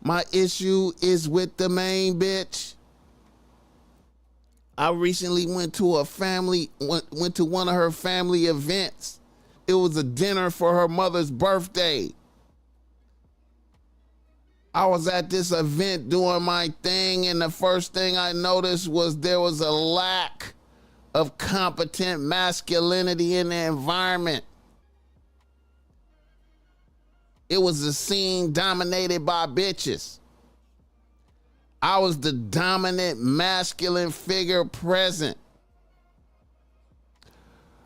My issue is with the main bitch. I recently went to one of her family events. It was a dinner for her mother's birthday. I was at this event doing my thing, and the first thing I noticed was there was a lack of competent masculinity in the environment. It was a scene dominated by bitches. I was the dominant masculine figure present.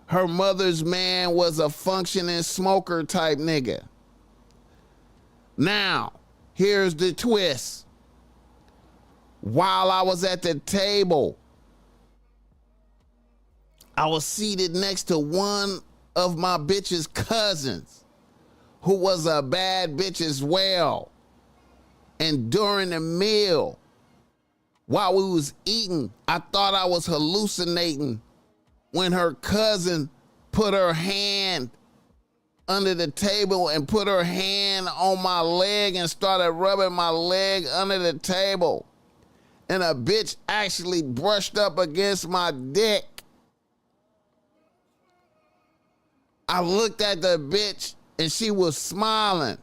Her mother's man was a functioning smoker type nigga. Now, here's the twist. While I was at the table, I was seated next to one of my bitch's cousins, who was a bad bitch as well. And during the meal, while we was eating, I thought I was hallucinating when her cousin put her hand under the table and put her hand on my leg and started rubbing my leg under the table. And a bitch actually brushed up against my dick. I looked at the bitch and she was smiling.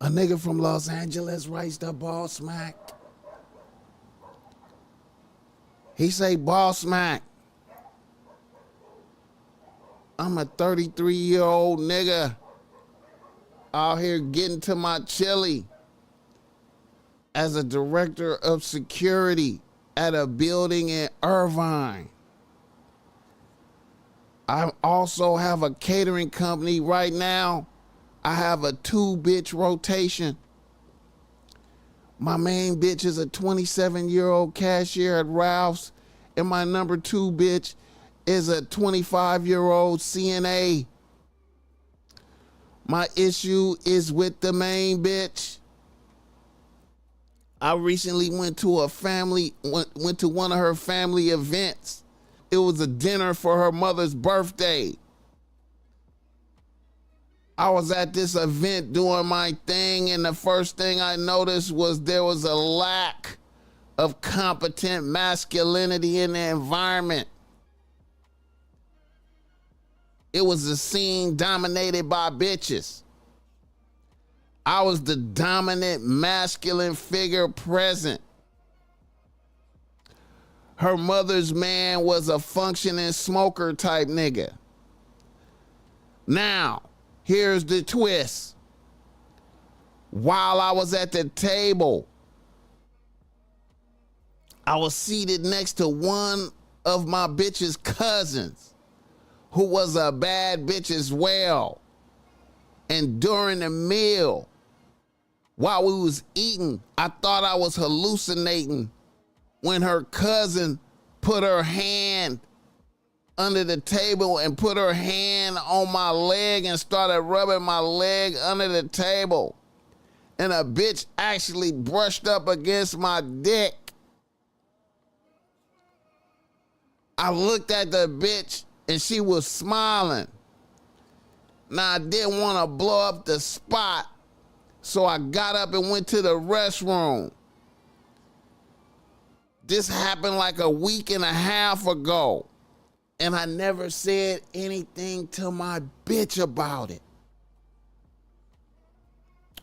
A nigga from Los Angeles writes the BossMack. He say, BossMack, I'm a 33-year-old nigga out here getting to my chili as a director of security at a building in Irvine. I also have a catering company right now. I have a 2-bitch rotation. My main bitch is a 27-year-old cashier at Ralph's, and my number 2 bitch is a 25-year-old CNA. My issue is with the main bitch. I recently went to one of her family events. It was a dinner for her mother's birthday. I was at this event doing my thing, and the first thing I noticed was there was a lack of competent masculinity in the environment. It was a scene dominated by bitches. I was the dominant masculine figure present. Her mother's man was a functioning smoker type nigga. Now, here's the twist. While I was at the table, I was seated next to one of my bitch's cousins, who was a bad bitch as well. And during the meal, while we was eating, I thought I was hallucinating when her cousin put her hand under the table and put her hand on my leg and started rubbing my leg under the table. And a bitch actually brushed up against my dick. I looked at the bitch and she was smiling. Now I didn't want to blow up the spot, so I got up and went to the restroom. This happened like a week and a half ago, and I never said anything to my bitch about it.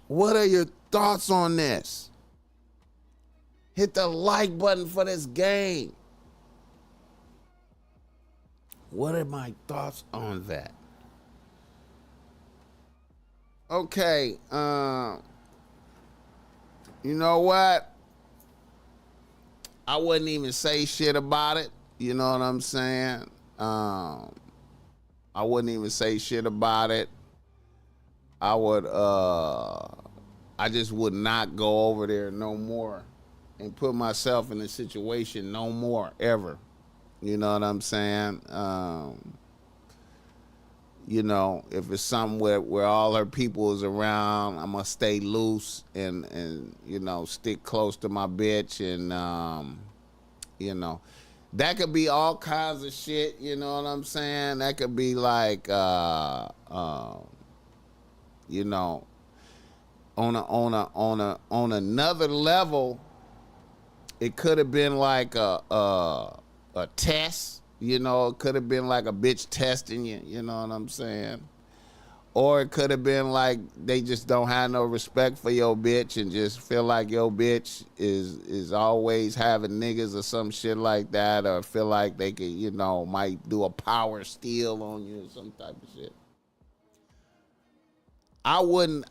What are your thoughts on this? Hit the like button for this game. What are my thoughts on that? Okay, you know what? I wouldn't even say shit about it. You know what I'm saying? I wouldn't even say shit about it. I just would not go over there no more and put myself in a situation no more, ever. You know what I'm saying? You know, if it's somewhere where all her people is around, I'm gonna stay loose and you know, stick close to my bitch and you know, That could be all kinds of shit, you know what I'm saying? That could be like you know, on another level, it could have been like a test, you know, it could have been like a bitch testing you, you know what I'm saying? Or it could have been like they just don't have no respect for your bitch and just feel like your bitch is always having niggas or some shit like that, or feel like they could, you know, might do a power steal on you or some type of shit. I wouldn't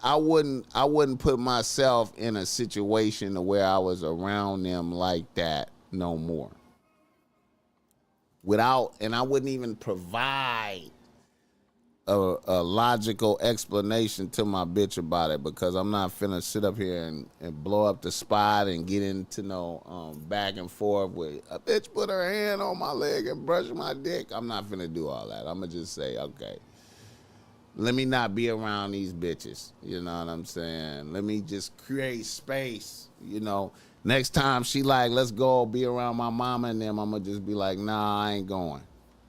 put myself in a situation where I was around them like that no more. And I wouldn't even provide a logical explanation to my bitch about it, because I'm not finna sit up here and blow up the spot and get into no back and forth with a bitch put her hand on my leg and brush my dick. I'm not finna do all that. I'm gonna just say, okay, let me not be around these bitches. You know what I'm saying? Let me just create space. You know, next time she like, let's go be around my mama and them, I'm gonna just be like, nah, I ain't going.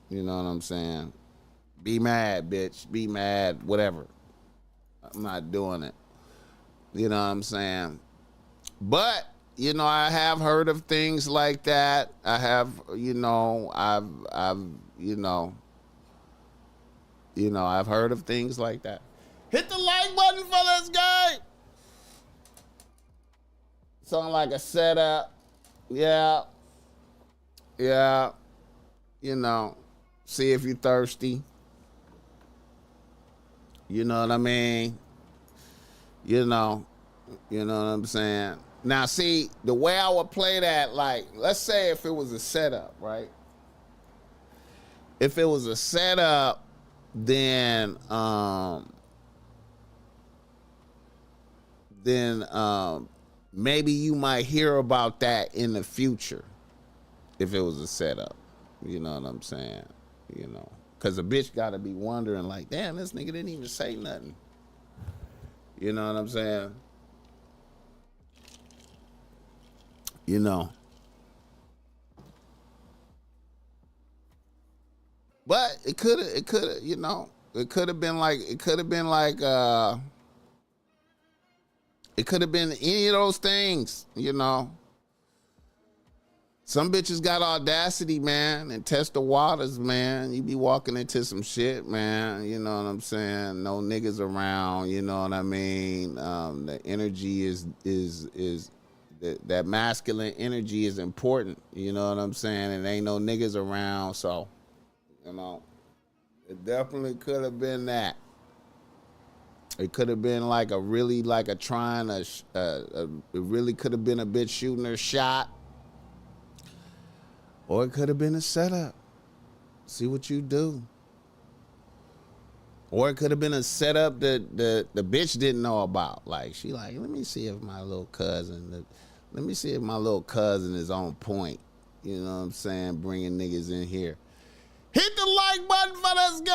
You know what I'm saying? Be mad, bitch. Be mad, whatever. I'm not doing it. You know what I'm saying? But, you know, I have heard of things like that. I have, you know, I've I've heard of things like that. Hit the like button for this guy. Sound like a setup. Yeah. Yeah. You know, see if you're thirsty. You know what I mean? You know what I'm saying? Now, see, the way I would play that, like, let's say if it was a setup, right? If it was a setup, then maybe you might hear about that in the future if it was a setup. You know what I'm saying? You know. Because a bitch got to be wondering, like, damn, this nigga didn't even say nothing. You know what I'm saying? You know. But it could have, you know, it could have been like any of those things, you know. Some bitches got audacity, man, and test the waters, man. You be walking into some shit, man. You know what I'm saying? No niggas around. You know what I mean? The energy is that masculine energy is important. You know what I'm saying? And ain't no niggas around, so you know, it definitely could have been that. It could have been like it really could have been a bitch shooting her shot. Or it could have been a setup. See what you do. Or it could have been a setup that the bitch didn't know about. Like, she like, let me see if my little cousin is on point. You know what I'm saying? Bringing niggas in here. Hit the like button for this game.